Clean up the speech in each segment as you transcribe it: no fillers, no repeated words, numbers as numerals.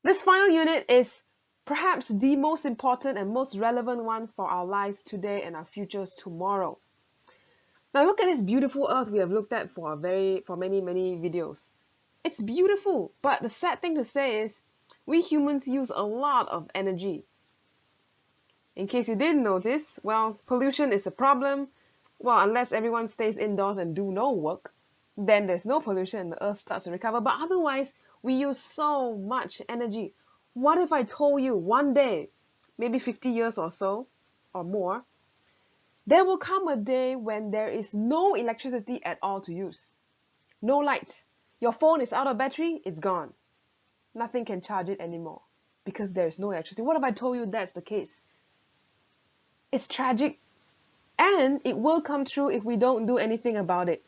This final unit is perhaps the most important and most relevant one for our lives today and our futures tomorrow. Now look at this beautiful earth we have looked at for many videos. It's beautiful, but the sad thing to say is we humans use a lot of energy. In case you didn't notice, well, pollution is a problem. Well, unless everyone stays indoors and do no work, then there's no pollution and the earth starts to recover. But otherwise, we use so much energy. What if I told you one day, maybe 50 years or so, or more, there will come a day when there is no electricity at all to use. No lights. Your phone is out of battery, it's gone. Nothing can charge it anymore because there is no electricity. What if I told you that's the case? It's tragic, and it will come true if we don't do anything about it.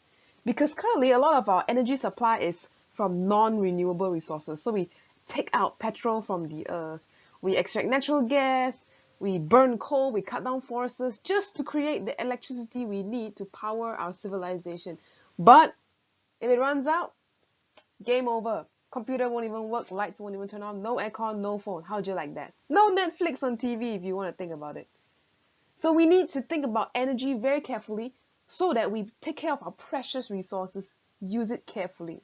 Because currently, a lot of our energy supply is from non-renewable resources. So we take out petrol from the earth, we extract natural gas, we burn coal, we cut down forests just to create the electricity we need to power our civilization. But if it runs out, game over. Computer won't even work, lights won't even turn on, no aircon, no phone. How'd you like that? No Netflix on TV if you want to think about it. So we need to think about energy very carefully so that we take care of our precious resources, use it carefully.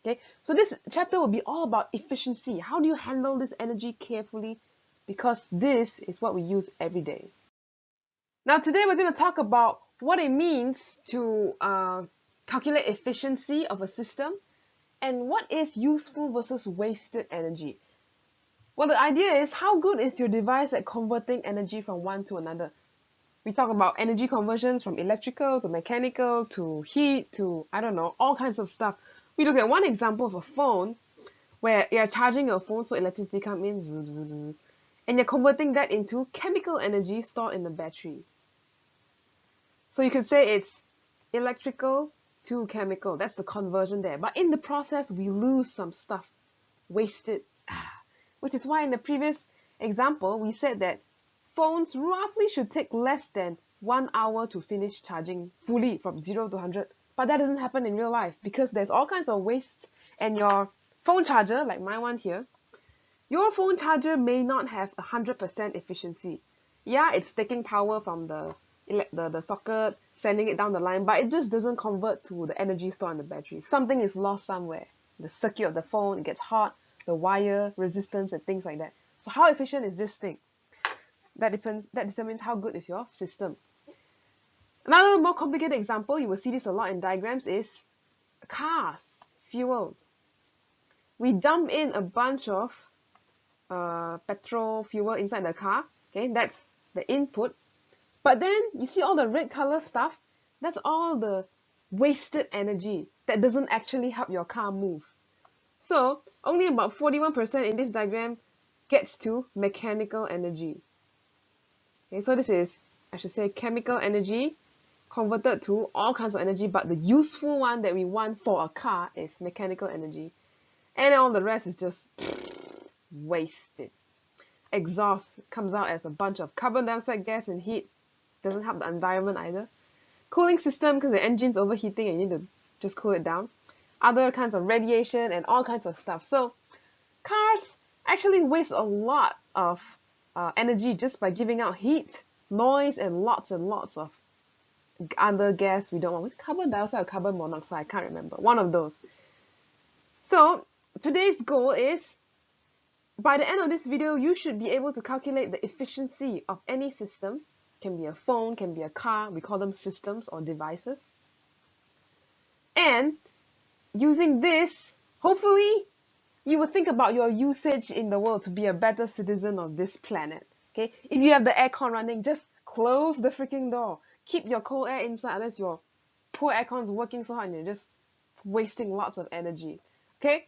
Okay, so this chapter will be all about efficiency. How do you handle this energy carefully? Because this is what we use every day. Now today we're going to talk about what it means to calculate efficiency of a system and what is useful versus wasted energy. Well, the idea is how good is your device at converting energy from one to another. We talk about energy conversions from electrical to mechanical to heat to, I don't know, all kinds of stuff. We look at one example of a phone where you're charging your phone so electricity comes in, zzz, zzz, zzz, and you're converting that into chemical energy stored in the battery. So you could say it's electrical to chemical. That's the conversion there. But in the process, we lose some stuff, wasted. Which is why in the previous example, we said that phones roughly should take less than 1 hour to finish charging fully from 0 to 100. But that doesn't happen in real life because there's all kinds of wastes, and your phone charger, like my one here, your phone charger may not have 100% efficiency. Yeah, it's taking power from the socket, sending it down the line, but it just doesn't convert to the energy stored in the battery. Something is lost somewhere. The circuit of the phone, it gets hot, the wire resistance and things like that. So how efficient is this thing? That determines how good is your system. Another more complicated example, you will see this a lot in diagrams, is cars, fuel. We dump in a bunch of petrol fuel inside the car. Okay, that's the input. But then you see all the red color stuff, that's all the wasted energy that doesn't actually help your car move. So only about 41% in this diagram gets to mechanical energy. Okay, so this is, I should say, chemical energy converted to all kinds of energy, but the useful one that we want for a car is mechanical energy. And all the rest is just wasted. Exhaust comes out as a bunch of carbon dioxide gas and heat. Doesn't help the environment either. Cooling system, because the engine's overheating and you need to just cool it down. Other kinds of radiation and all kinds of stuff. So cars actually waste a lot of energy just by giving out heat, noise, and lots of other gas we don't want. Was it carbon dioxide or carbon monoxide? I can't remember. One of those. So today's goal is, by the end of this video, you should be able to calculate the efficiency of any system. Can be a phone, can be a car. We call them systems or devices. And using this, hopefully, you will think about your usage in the world to be a better citizen of this planet. Okay? If you have the aircon running, just close the freaking door. Keep your cold air inside, unless your poor aircon's working so hard and you're just wasting lots of energy. Okay?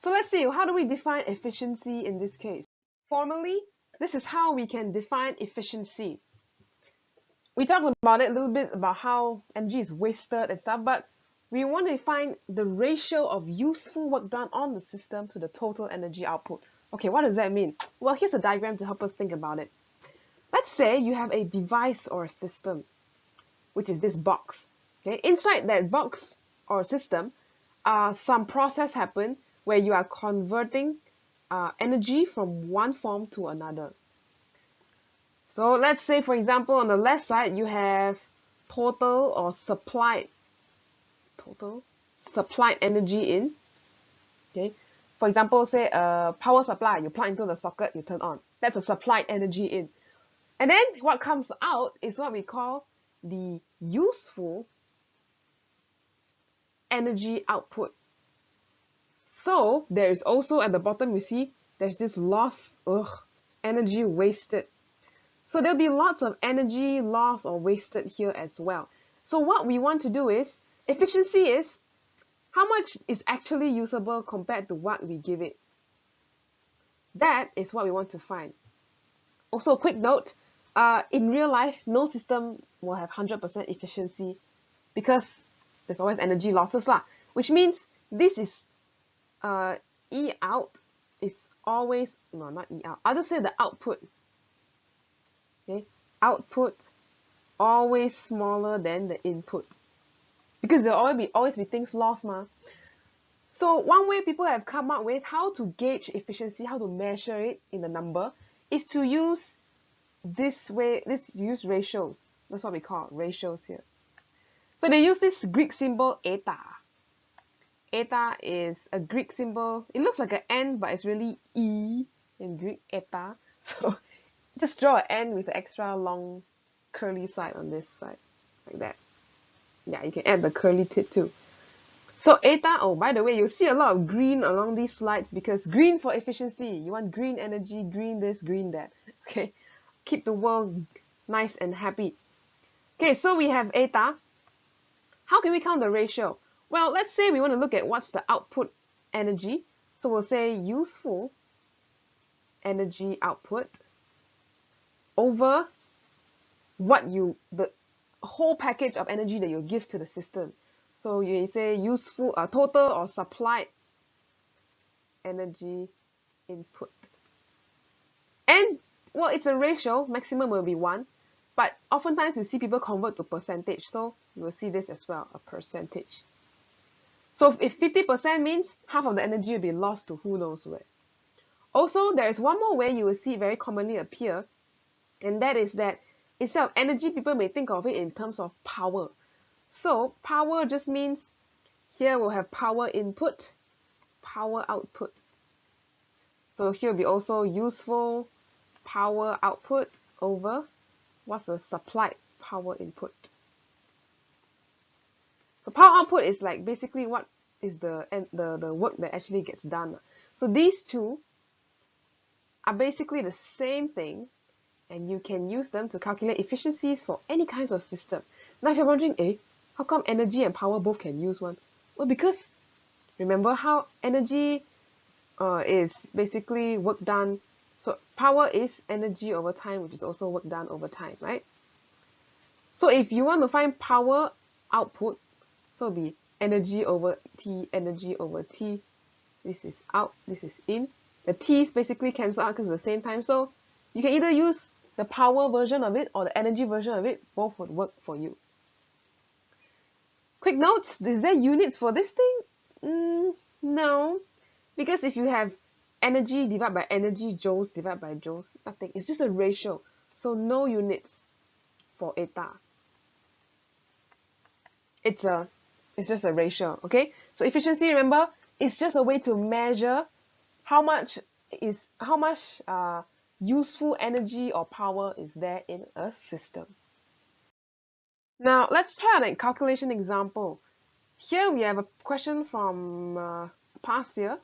So let's see, how do we define efficiency in this case? Formally, this is how we can define efficiency. We talked about it a little bit about how energy is wasted and stuff, but we want to find the ratio of useful work done on the system to the total energy output. Okay, what does that mean? Well, here's a diagram to help us think about it. Let's say you have a device or a system, which is this box. Okay, inside that box or system, some process happen where you are converting energy from one form to another. So let's say, for example, on the left side, you have total supplied energy in. Okay, for example, say a power supply, you plug into the socket, you turn on. That's a supplied energy in. And then what comes out is what we call the useful energy output. So there is also at the bottom, you see, there's this loss, energy wasted. So there'll be lots of energy lost or wasted here as well. So what we want to do is, efficiency is how much is actually usable compared to what we give it. That is what we want to find. Also, a quick note, in real life, no system will have 100% efficiency because there's always energy losses lah, which means this is E out is always, no, not E out, I'll just say the output. Okay, output always smaller than the input because there will always be things lost ma. So one way people have come up with how to gauge efficiency, how to measure it in the number, is to use this way. Use ratios. That's what we call ratios here. So they use this Greek symbol eta. Eta is a Greek symbol. It looks like an N, but it's really E in Greek, eta. So just draw an N with an extra long curly side on this side, like that. Yeah, you can add the curly tip too. So eta, oh, by the way, you'll see a lot of green along these slides because green for efficiency. You want green energy, green this, green that. Okay, keep the world nice and happy. Okay, so we have eta. How can we count the ratio? Well, let's say we want to look at what's the output energy. So we'll say useful energy output over the whole package of energy that you give to the system. So you say useful, total or supplied energy input. And, well, it's a ratio, maximum will be 1. But oftentimes you see people convert to percentage. So you will see this as well, a percentage. So if 50% means half of the energy will be lost to who knows where. Also, there is one more way you will see it very commonly appear, and that is that instead of energy, people may think of it in terms of power. So power just means here we'll have power input, power output. So here will be also useful power output over what's the supplied power input. So power output is like basically what is the work that actually gets done. So these two are basically the same thing, and you can use them to calculate efficiencies for any kinds of system. Now if you're wondering, how come energy and power both can use one? Well, because remember how energy is basically work done. So power is energy over time, which is also work done over time, right? So if you want to find power output, so it'll be energy over T, energy over T. This is out, this is in. The T's basically cancel out because it's the same time. So you can either use the power version of it or the energy version of it. Both would work for you. Quick note, is there units for this thing? No. Because if you have energy divided by energy, joules divided by joules, nothing. It's just a ratio. So no units for eta. It's just a ratio, okay? So efficiency, remember, it's just a way to measure how much useful energy or power is there in a system. Now let's try a calculation example. Here we have a question from past year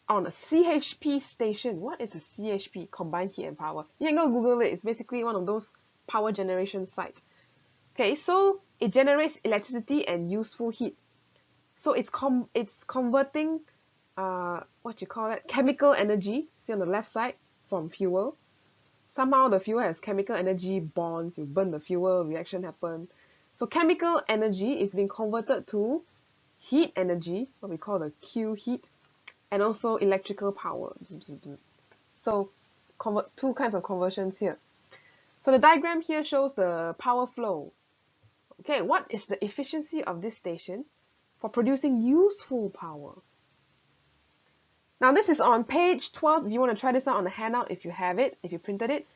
on a CHP station. What is a CHP? Combined heat and power. You can go Google it. It's basically one of those power generation sites. Okay, so it generates electricity and useful heat. So it's converting chemical energy, see on the left side, from fuel. Somehow the fuel has chemical energy bonds, you burn the fuel, reaction happen. So chemical energy is being converted to heat energy, what we call the Q heat, and also electrical power. So two kinds of conversions here. So the diagram here shows the power flow. Okay, what is the efficiency of this station for producing useful power? Now this is on page 12 if you want to try this out on the handout if you have it, if you printed it.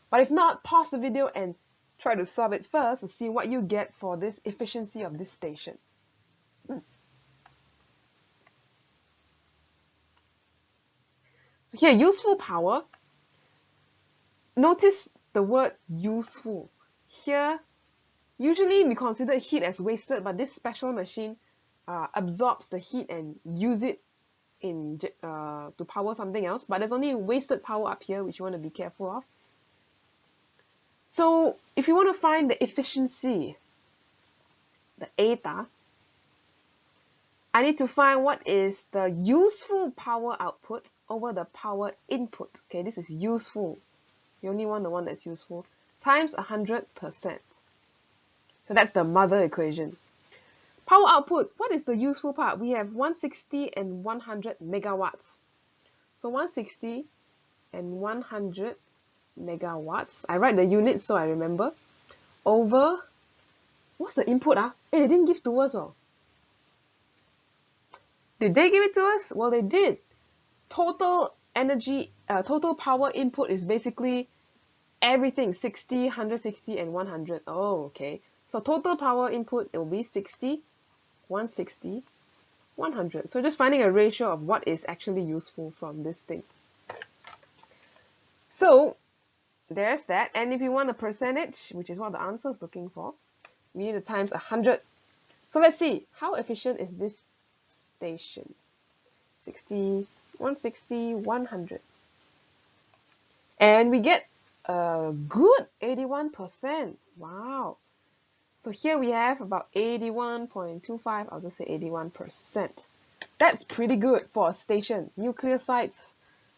But if not, pause the video and try to solve it first to see what you get for this efficiency of this station. So here, useful power. Notice the word useful. Here, usually we consider heat as wasted, but this special machine absorbs the heat and use it to power something else. But there's only wasted power up here, which you want to be careful of. So if you want to find the efficiency, the eta, I need to find what is the useful power output over the power input. Okay, this is useful. You only want the one that's useful, times 100%. So that's the mother equation. Power output, what is the useful part? We have 160 and 100 megawatts. So 160 and 100 megawatts. I write the units so I remember. Over, what's the input? Hey, they didn't give to us. Did they give it to us? Well, they did. Total energy, total power input is basically everything, 60, 160, and 100. Oh, okay. So total power input, it will be 60, 160, 100. So just finding a ratio of what is actually useful from this thing. So there's that. And if you want a percentage, which is what the answer is looking for, we need to times 100. So let's see, how efficient is this station? 60, 160, 100. And we get a good 81%. Wow. So here we have about 81.25, I'll just say 81%. That's pretty good for a station. Nuclear sites,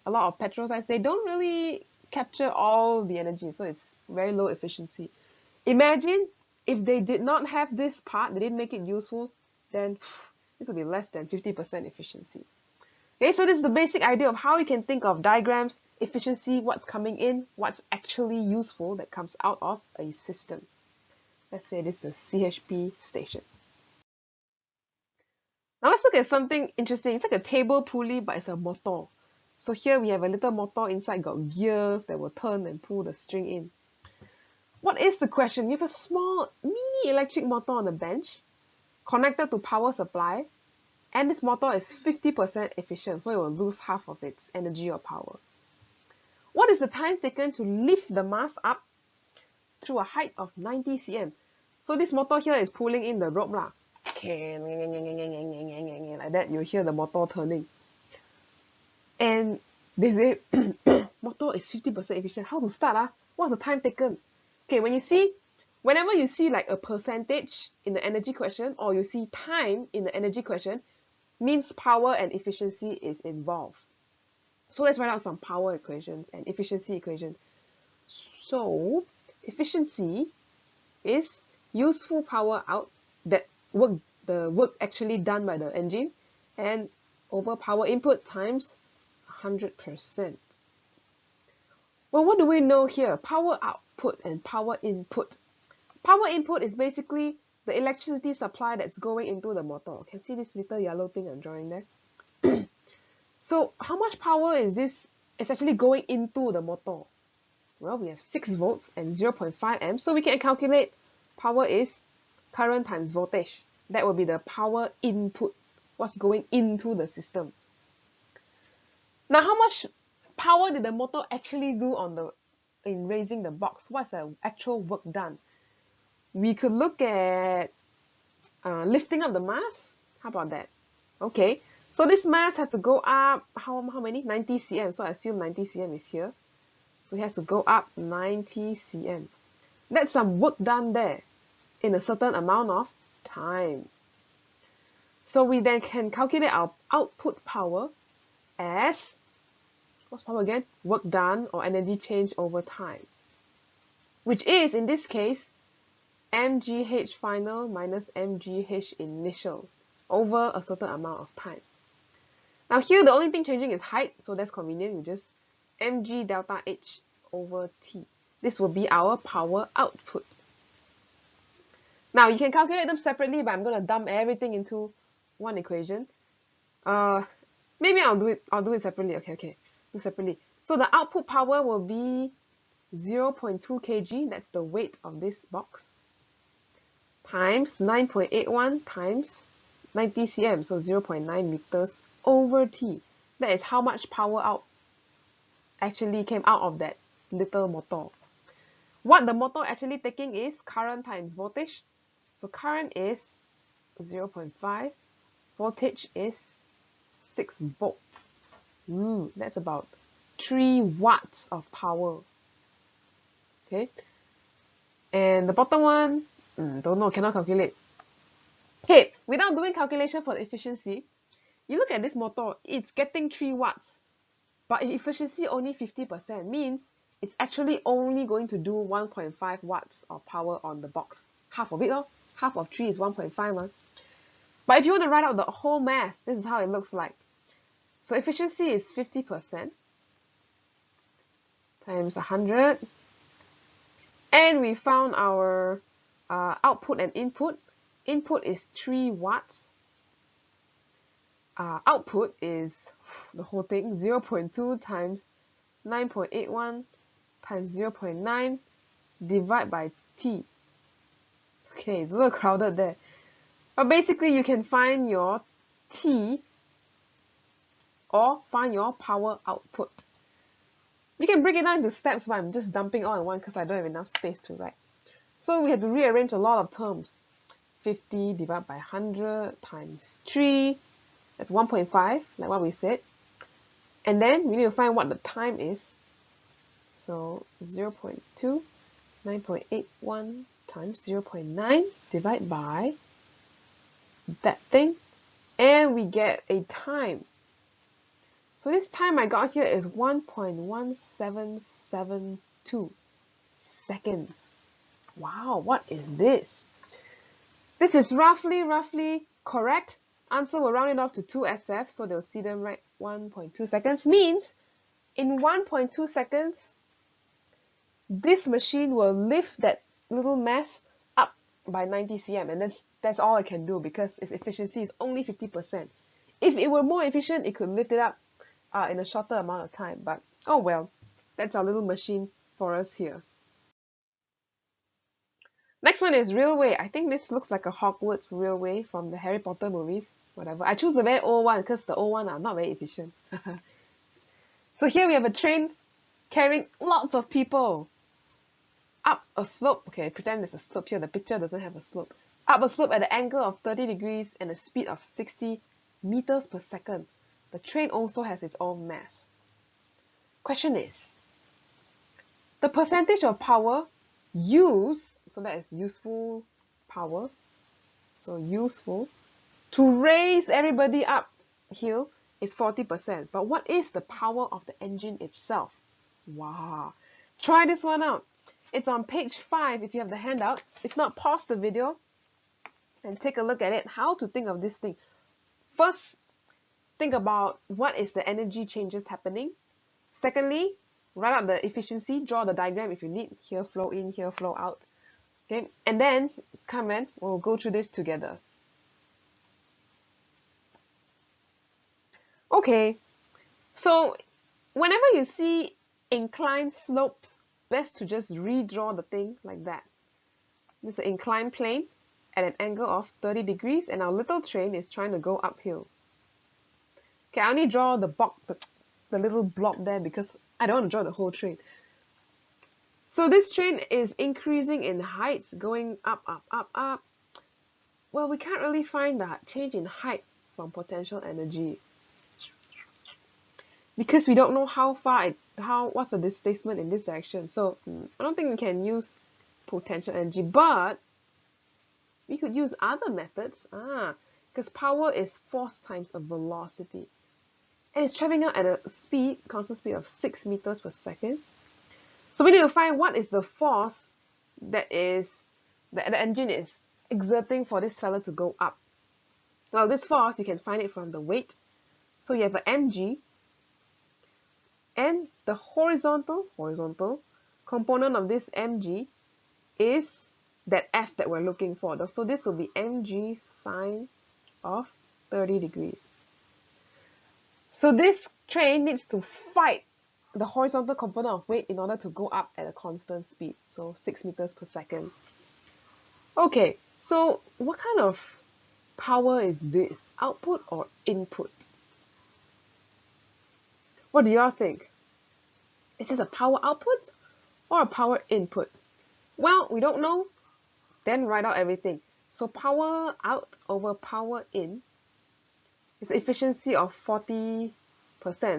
a lot of petrol sites, they don't really capture all the energy, so it's very low efficiency. Imagine if they did not have this part, they didn't make it useful, then this would be less than 50% efficiency. Okay, so this is the basic idea of how you can think of diagrams, efficiency, what's coming in, what's actually useful that comes out of a system. Let's say this is the CHP station. Now let's look at something interesting. It's like a table pulley, but it's a motor. So here we have a little motor inside, got gears that will turn and pull the string in. What is the question? You have a small mini electric motor on the bench, connected to power supply, and this motor is 50% efficient, so it will lose half of its energy or power. What is the time taken to lift the mass up through a height of 90 cm? So this motor here is pulling in the rope lah. Like that, you hear the motor turning. And they say, motor is 50% efficient. How to start? What's the time taken? Okay, whenever you see like a percentage in the energy question, or you see time in the energy question, means power and efficiency is involved. So let's write out some power equations and efficiency equations. So efficiency is useful power out, that the work actually done by the engine, and over power input times 100%. Well, what do we know here? Power output and power input. Power input is basically the electricity supply that's going into the motor. You can see this little yellow thing I'm drawing there. So how much power is this? It's actually going into the motor. Well, we have 6 volts and 0.5 amps, so we can calculate power is current times voltage. That will be the power input, what's going into the system. Now, how much power did the motor actually do in raising the box? What's the actual work done? We could look at lifting up the mass. How about that? Okay, so this mass has to go up, how many? 90 cm. So I assume 90 cm is here. So it has to go up 90 cm. That's some work done there in a certain amount of time. So we then can calculate our output power as, what's power again? Work done or energy change over time, which is, in this case, mgh final minus mgh initial over a certain amount of time. Now here, the only thing changing is height, so that's convenient. We just mg delta h over t. This will be our power output. Now you can calculate them separately, but I'm going to dump everything into one equation. Maybe I'll do it separately. Okay. Do separately. So the output power will be 0.2 kg, that's the weight of this box, times 9.81 times 90 cm, so 0.9 meters over T. That is how much power out actually came out of that little motor. What the motor actually taking is current times voltage. So current is 0.5, voltage is 6 volts. That's about 3 watts of power. Okay, and the bottom one, don't know, cannot calculate. Okay, without doing calculation for the efficiency, you look at this motor, it's getting 3 watts, but efficiency only 50%, means it's actually only going to do 1.5 watts of power on the box. Half of it, half of 3 is 1.5 watts. But if you want to write out the whole math, this is how it looks like. So efficiency is 50% times 100. And we found our output and input. Input is 3 watts. Output is the whole thing, 0.2 times 9.81 times 0.9 divided by T. Okay, it's a little crowded there. But basically you can find your T or find your power output. You can break it down into steps, but I'm just dumping all in one because I don't have enough space to write. So we have to rearrange a lot of terms. 50 divided by 100 times 3, that's 1.5, like what we said. And then we need to find what the time is. So 0.2, 9.81 times 0.9 divided by that thing, and we get a time. So this time I got here is 1.1772 seconds. Wow, what is this? This is roughly correct. Answer will round it off to 2 SF, so they'll see them right 1.2 seconds. Means in 1.2 seconds, this machine will lift that little mass up by 90 cm, and that's all it can do because its efficiency is only 50%. If it were more efficient, it could lift it up in a shorter amount of time, but oh well, that's our little machine for us here. Next one is railway. I think this looks like a Hogwarts railway from the Harry Potter movies, whatever. I choose the very old one because the old one are not very efficient. So here we have a train carrying lots of people up a slope. Okay, pretend there's a slope here. The picture doesn't have a slope. Up a slope at an angle of 30 degrees and a speed of 60 meters per second. The train also has its own mass. Question is, the percentage of power used, so that is useful power, so useful, to raise everybody uphill is 40%. But what is the power of the engine itself? Wow. Try this one out. It's on page 5 if you have the handout. If not, pause the video and take a look at it, how to think of this thing. First, think about what is the energy changes happening. Secondly, write out the efficiency, draw the diagram if you need. Here flow in, here flow out. Okay, and then come in, we'll go through this together. Okay, so whenever you see inclined slopes, best to just redraw the thing like that. This is an inclined plane at an angle of 30 degrees, and our little train is trying to go uphill. Okay, I only draw the little blob there because I don't want to draw the whole train. So this train is increasing in heights, going up. Well, we can't really find that change in height from potential energy because we don't know how far what's the displacement in this direction. So I don't think we can use potential energy, but we could use other methods. Because power is force times a velocity. And it's traveling out at a constant speed of 6 meters per second. So we need to find what is the force that the engine is exerting for this fella to go up. Well, this force, you can find it from the weight. So you have an mg, and the horizontal component of this mg is that f that we're looking for. So this will be mg sine of 30 degrees. So this train needs to fight the horizontal component of weight in order to go up at a constant speed, so 6 meters per second. Okay, so what kind of power is this? Output or input? What do y'all think? Is this a power output or a power input? Well, we don't know, then write out everything. So power out over power in is efficiency of 40%.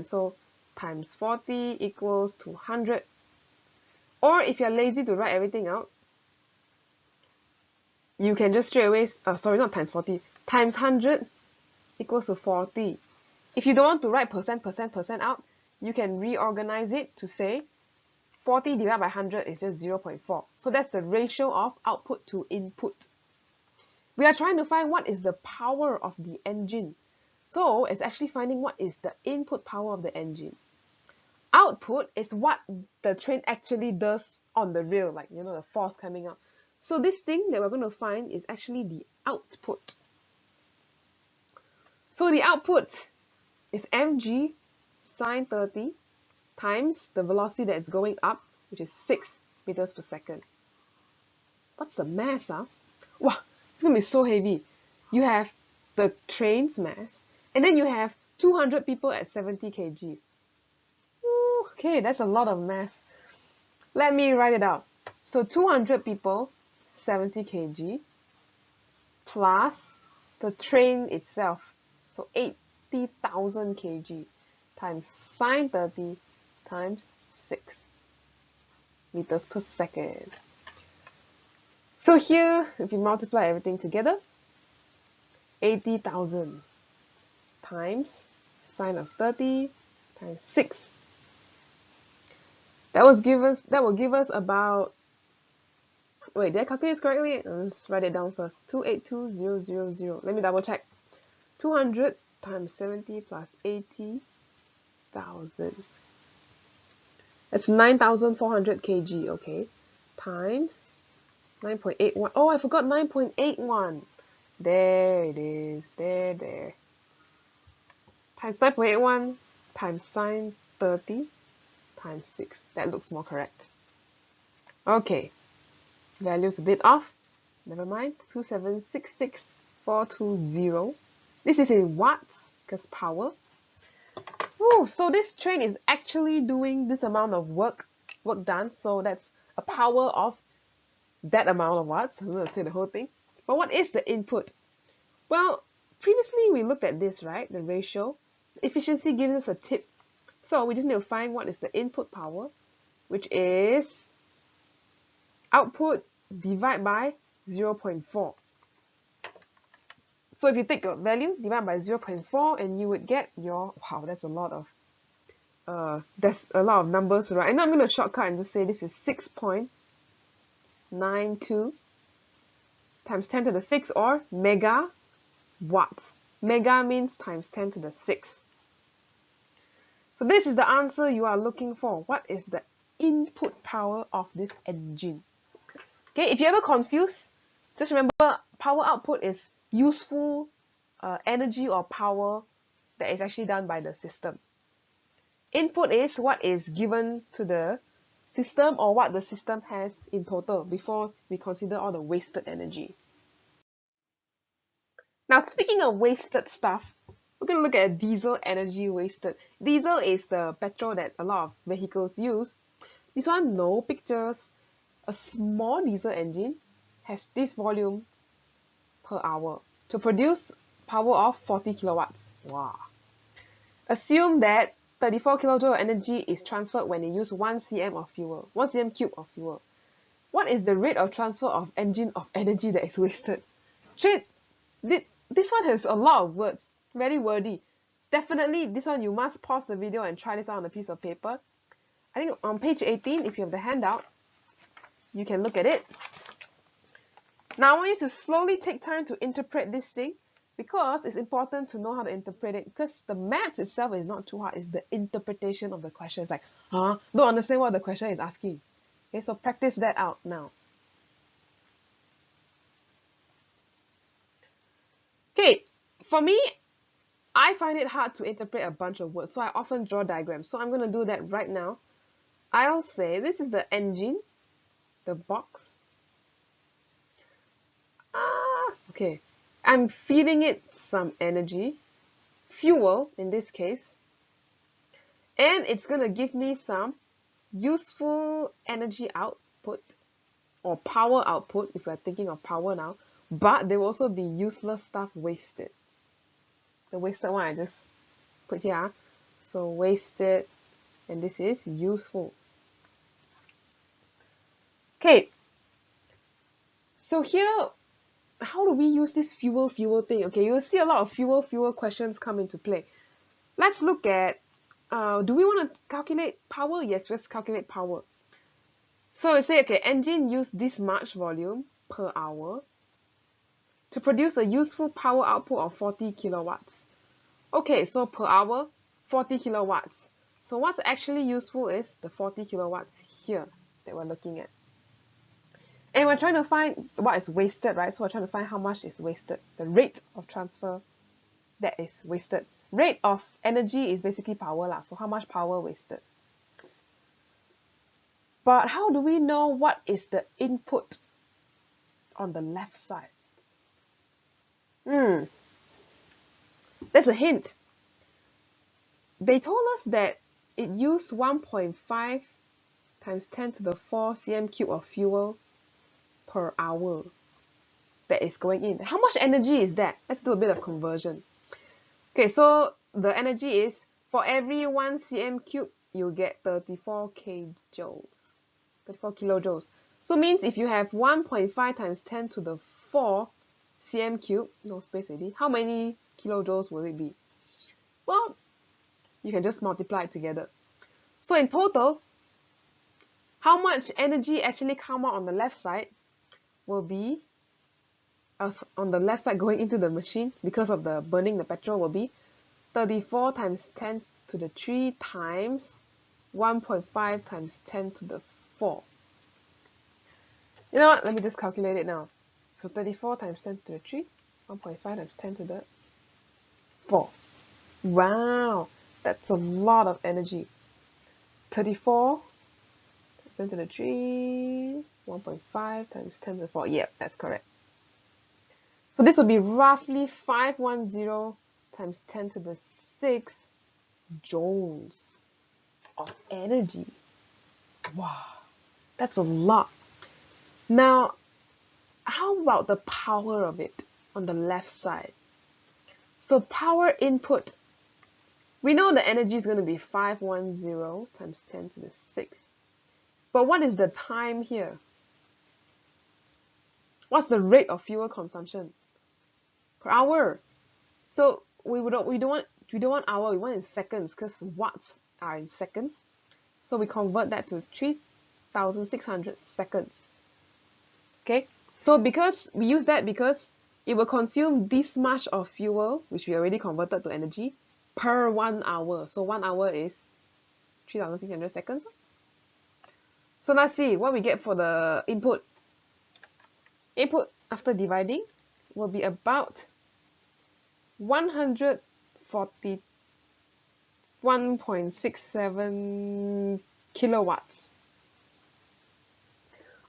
So times 40 equals to 100. Or if you're lazy to write everything out, you can just straight away, sorry, not times 40, times 100 equals to 40. If you don't want to write percent out, you can reorganize it to say 40 divided by 100 is just 0.4. So that's the ratio of output to input. We are trying to find what is the power of the engine. So it's actually finding what is the input power of the engine. Output is what the train actually does on the rail, like, you know, the force coming out. So this thing that we're going to find is actually the output. So the output is mg sine 30 times the velocity that is going up, which is 6 meters per second. What's the mass? Wow, it's going to be so heavy. You have the train's mass, and then you have 200 people at 70 kg. Ooh, okay, that's a lot of mass. Let me write it out. So 200 people, 70 kg, plus the train itself, so 80,000 kg, times sine 30 times 6 meters per second. So here, if you multiply everything together, 80,000 times sine of 30 times 6. That will give us about, wait, did I calculate this correctly? I'll just write it down first. 282,000. Let me double check. 200 times 70 plus 80,000. That's 9,400 kg, okay? Times 9.81. Oh, I forgot 9.81. There it is. There. Times 9.81 times sine 30 times 6. That looks more correct. Okay. Value's a bit off. Never mind. 2766420. This is in watts because power. Ooh, so this train is actually doing this amount of work done. So that's a power of that amount of watts. I'm going to say the whole thing. But what is the input? Well, previously we looked at this, right? The ratio. Efficiency gives us a tip. So we just need to find what is the input power, which is output divided by 0.4. So if you take your value, divide by 0.4, and you would get your, wow, that's a lot of numbers to write. And now I'm going to shortcut and just say this is 6.92 times 10 to the 6, or mega watts. Mega means times 10 to the 6. So this is the answer you are looking for. What is the input power of this engine? Okay, if you're ever confused, just remember power output is useful energy or power that is actually done by the system. Input is what is given to the system or what the system has in total before we consider all the wasted energy. Now, speaking of wasted stuff, we're going to look at diesel energy wasted. Diesel is the petrol that a lot of vehicles use. This one, no pictures. A small diesel engine has this volume per hour to produce power of 40 kilowatts. Wow. Assume that 34 kilojoule of energy is transferred when you use 1 cm of fuel, 1 cm cube of fuel. What is the rate of transfer of engine of energy that is wasted? This one has a lot of words, very wordy. Definitely, this one you must pause the video and try this out on a piece of paper. I think on page 18, if you have the handout, you can look at it. Now I want you to slowly take time to interpret this thing, because it's important to know how to interpret it, because the maths itself is not too hard. It's the interpretation of the question. It's like, don't understand what the question is asking. Okay, so practice that out now. Okay, for me, I find it hard to interpret a bunch of words, so I often draw diagrams. So I'm going to do that right now. I'll say this is the engine, the box. Okay. I'm feeding it some energy, fuel in this case, and it's going to give me some useful energy output or power output if we're thinking of power now, but there will also be useless stuff wasted. The wasted one I just put here. So wasted, and this is useful. Okay, so here, how do we use this fuel thing? Okay, you'll see a lot of fuel questions come into play. Let's look at, do we want to calculate power? Yes, let's calculate power. So we say, okay, engine use this much volume per hour to produce a useful power output of 40 kilowatts. Okay, so per hour, 40 kilowatts. So what's actually useful is the 40 kilowatts here that we're looking at. And we're trying to find what is wasted, right? So we're trying to find how much is wasted, the rate of transfer that is wasted. Rate of energy is basically power lah. So how much power wasted? But how do we know what is the input on the left side? That's a hint. They told us that it used 1.5 times 10 to the 4 cm cube of fuel per hour that is going in. How much energy is that? Let's do a bit of conversion. Okay, so the energy is, for every 1 cm cube, you get 34 kilojoules. 34 kilojoules. So means if you have 1.5 times 10 to the 4 cm cube, no space already, how many kilojoules will it be? Well, you can just multiply it together. So in total, how much energy actually come out on the left side will be, on the left side going into the machine because of the burning the petrol, will be 34 times 10 to the 3 times 1.5 times 10 to the 4. You know what? Let me just calculate it now. So 34 times 10 to the 3, 1.5 times 10 to the 4. Wow, that's a lot of energy. 34 times 10 to the 3, 1.5 times 10 to the 4. Yep, that's correct. So this would be roughly 510 times 10 to the 6 joules of energy. Wow, that's a lot. Now, how about the power of it on the left side? So power input, we know the energy is going to be 510 times 10 to the 6. But what is the time here? What's the rate of fuel consumption per hour? So we don't want hour, we want in seconds because watts are in seconds. So we convert that to 3,600 seconds. Okay, so because we use that because it will consume this much of fuel, which we already converted to energy, per 1 hour. So 1 hour is 3,600 seconds. So let's see what we get for the input. Input after dividing will be about 141.67 kilowatts.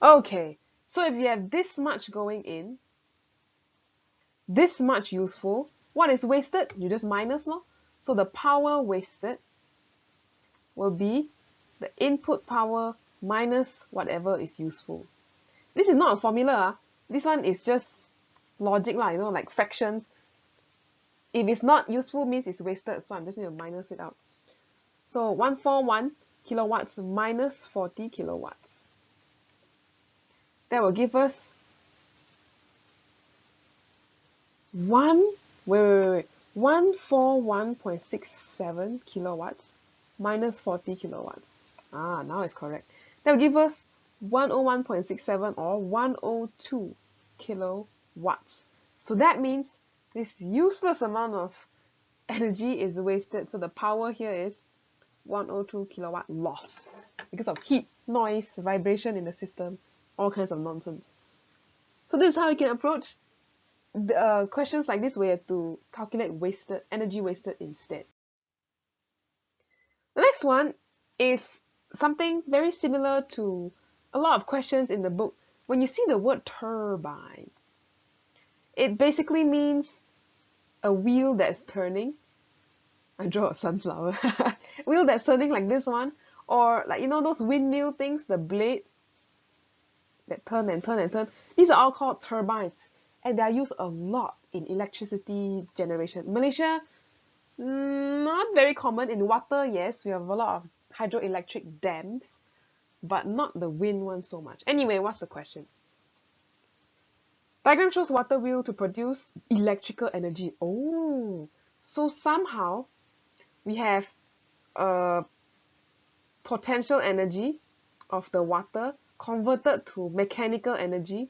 Okay, so if you have this much going in, this much useful, what is wasted? You just minus, no? So the power wasted will be the input power minus whatever is useful. This is not a formula. This one is just logic, you know, like fractions. If it's not useful, means it's wasted. So I'm just going to minus it out. So 141 kilowatts minus 40 kilowatts. That will give us 141.67 kilowatts minus 40 kilowatts. Now it's correct. That will give us 101.67 or 102 kilowatts. So that means this useless amount of energy is wasted. So the power here is 102 kilowatt loss because of heat, noise, vibration in the system, all kinds of nonsense. So this is how you can approach questions like this we have to calculate energy wasted instead. The next one is something very similar to a lot of questions in the book. When you see the word turbine, it basically means a wheel that's turning. I draw a sunflower. Wheel that's turning like this one, or like, you know, those windmill things, the blade that turn and turn and turn. These are all called turbines, and they are used a lot in electricity generation. Malaysia, not very common. In water, yes, we have a lot of hydroelectric dams, but not the wind one so much. Anyway, what's the question? Diagram shows water wheel to produce electrical energy. Oh, so somehow we have potential energy of the water converted to mechanical energy.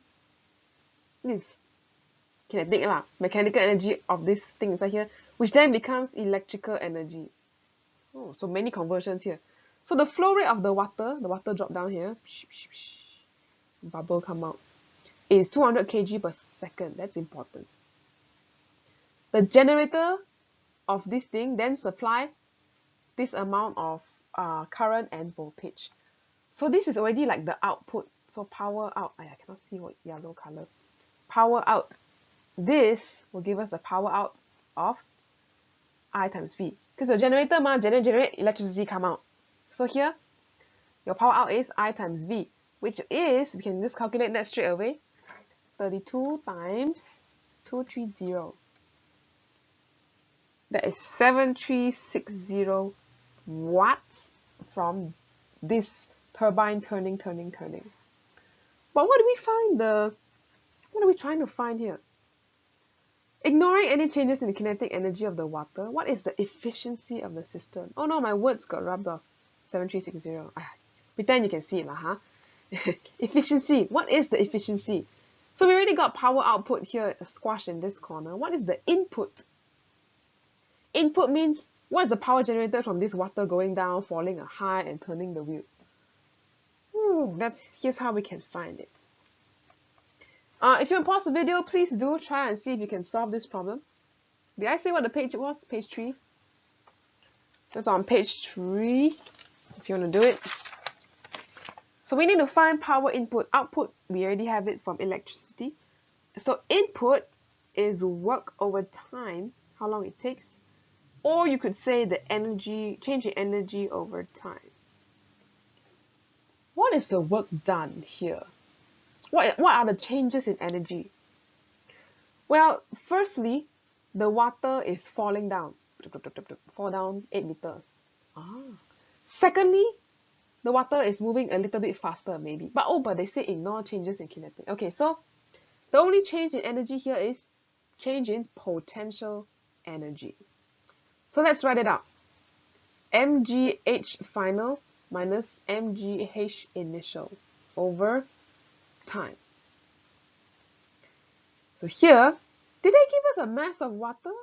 This kinetic lah, mechanical energy of this thing inside here, which then becomes electrical energy. Oh, so many conversions here. So the flow rate of the water drop down here, bubble come out, is 200 kg per second. That's important. The generator of this thing then supply this amount of current and voltage. So this is already like the output. So power out. I cannot see what yellow color. Power out. This will give us the power out of I times V. Because your generator generate electricity come out. So here, your power out is I times V, which is, we can just calculate that straight away. 32 times 230. That is 7360 watts from this turbine turning. But what are we trying to find here? Ignoring any changes in the kinetic energy of the water, what is the efficiency of the system? Oh no, my words got rubbed off. 7360. Pretend you can see it, huh? Efficiency. What is the efficiency? So we already got power output here squashed in this corner. What is the input? Input means what is the power generated from this water going down, falling a high, and turning the wheel? Here's how we can find it. If you pause the video, please do try and see if you can solve this problem. Did I say what the page was? Page 3. That's on page 3. If you want to do it. So we need to find power input. Output, we already have it from electricity. So input is work over time, how long it takes. Or you could say the energy, change in energy over time. What is the work done here? What are the changes in energy? Well, firstly, the water is falling down. Fall down 8 meters. Secondly, the water is moving a little bit faster maybe. But they say ignore changes in kinetic. Okay, so the only change in energy here is change in potential energy. So let's write it out. mgh final minus mgh initial over time. So here, did they give us a mass of water?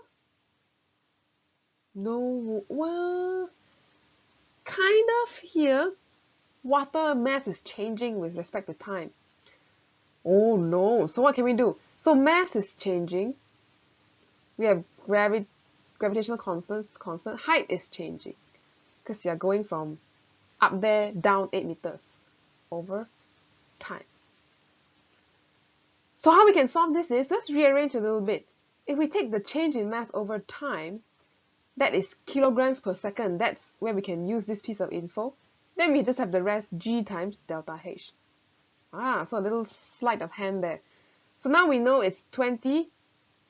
No, well, kind of here. Water mass is changing with respect to time. Oh no, so what can we do? So mass is changing. We have gravitational constant. Height is changing because you're going from up there down 8 meters over time. So how we can solve this is, let's rearrange a little bit. If we take the change in mass over time, that is kilograms per second. That's where we can use this piece of info. Then we just have the rest G times delta H. So a little sleight of hand there. So now we know it's 20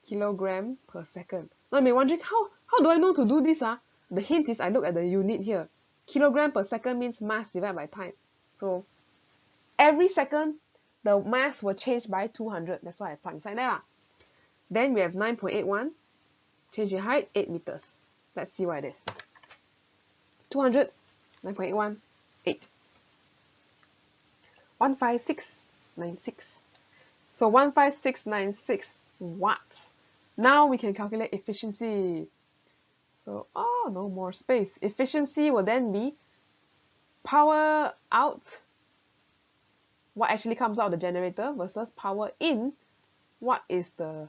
kilogram per second. Now you may be wondering, how do I know to do this? The hint is I look at the unit here. Kilogram per second means mass divided by time. So every second, the mass will change by 200. That's why I plug inside there. Then we have 9.81. Change in height, 8 meters. Let's see what it is. 200, 9.81, 8. 15696. So 15696 watts. Now we can calculate efficiency. So, no more space. Efficiency will then be power out, what actually comes out of the generator, versus power in, what is the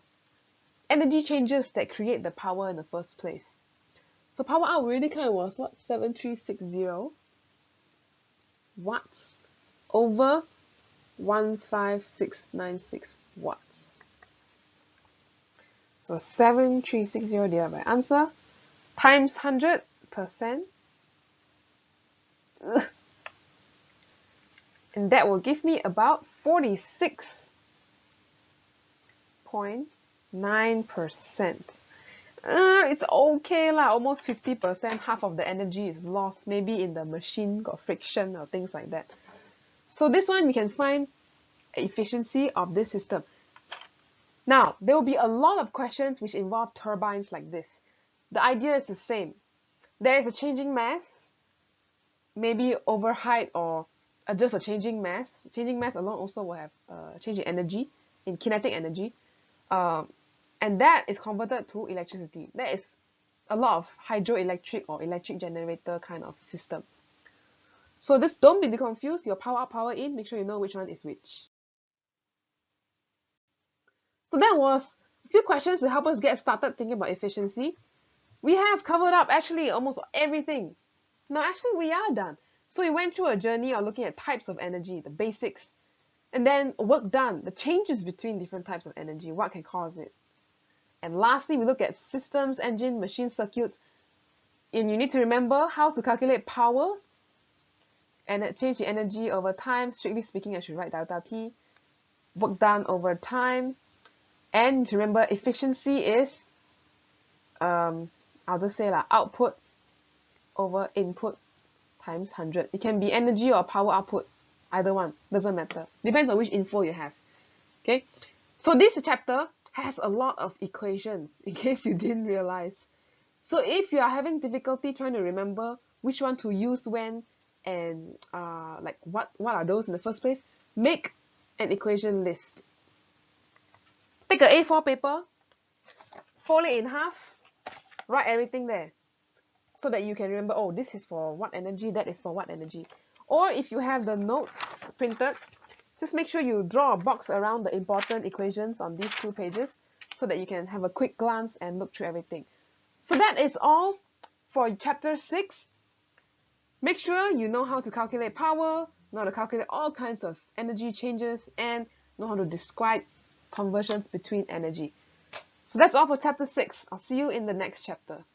energy changes that create the power in the first place. So power out really kind of was what? 7360 watts over 15696 watts. So 7360 divided by answer times 100%. And that will give me about 46.9%. It's okay lah, almost 50%, half of the energy is lost. Maybe in the machine got friction or things like that. So this one we can find efficiency of this system. Now, there will be a lot of questions which involve turbines like this. The idea is the same. There is a changing mass, maybe over height or just a changing mass. Changing mass alone also will have changing energy, in kinetic energy. And that is converted to electricity. That is a lot of hydroelectric or electric generator kind of system. So this, don't be confused. Your power out, power in, make sure you know which one is which. So that was a few questions to help us get started thinking about efficiency. We have covered up actually almost everything. Now actually we are done. So we went through a journey of looking at types of energy, the basics, and then work done, the changes between different types of energy, what can cause it. And lastly, we look at systems, engine, machine circuits, and you need to remember how to calculate power and change the energy over time. Strictly speaking, I should write delta T, work done over time. And to remember, efficiency is, I'll just say output over input times 100. It can be energy or power output, either one, doesn't matter. Depends on which info you have. Okay, so this chapter has a lot of equations, in case you didn't realize. So if you are having difficulty trying to remember which one to use when, and like what are those in the first place, make an equation list. Take an A4 paper, fold it in half, write everything there, so that you can remember, oh, this is for what energy, that is for what energy. Or if you have the notes printed, just make sure you draw a box around the important equations on these 2 pages so that you can have a quick glance and look through everything. So that is all for chapter 6. Make sure you know how to calculate power, know how to calculate all kinds of energy changes, and know how to describe conversions between energy. So that's all for chapter 6. I'll see you in the next chapter.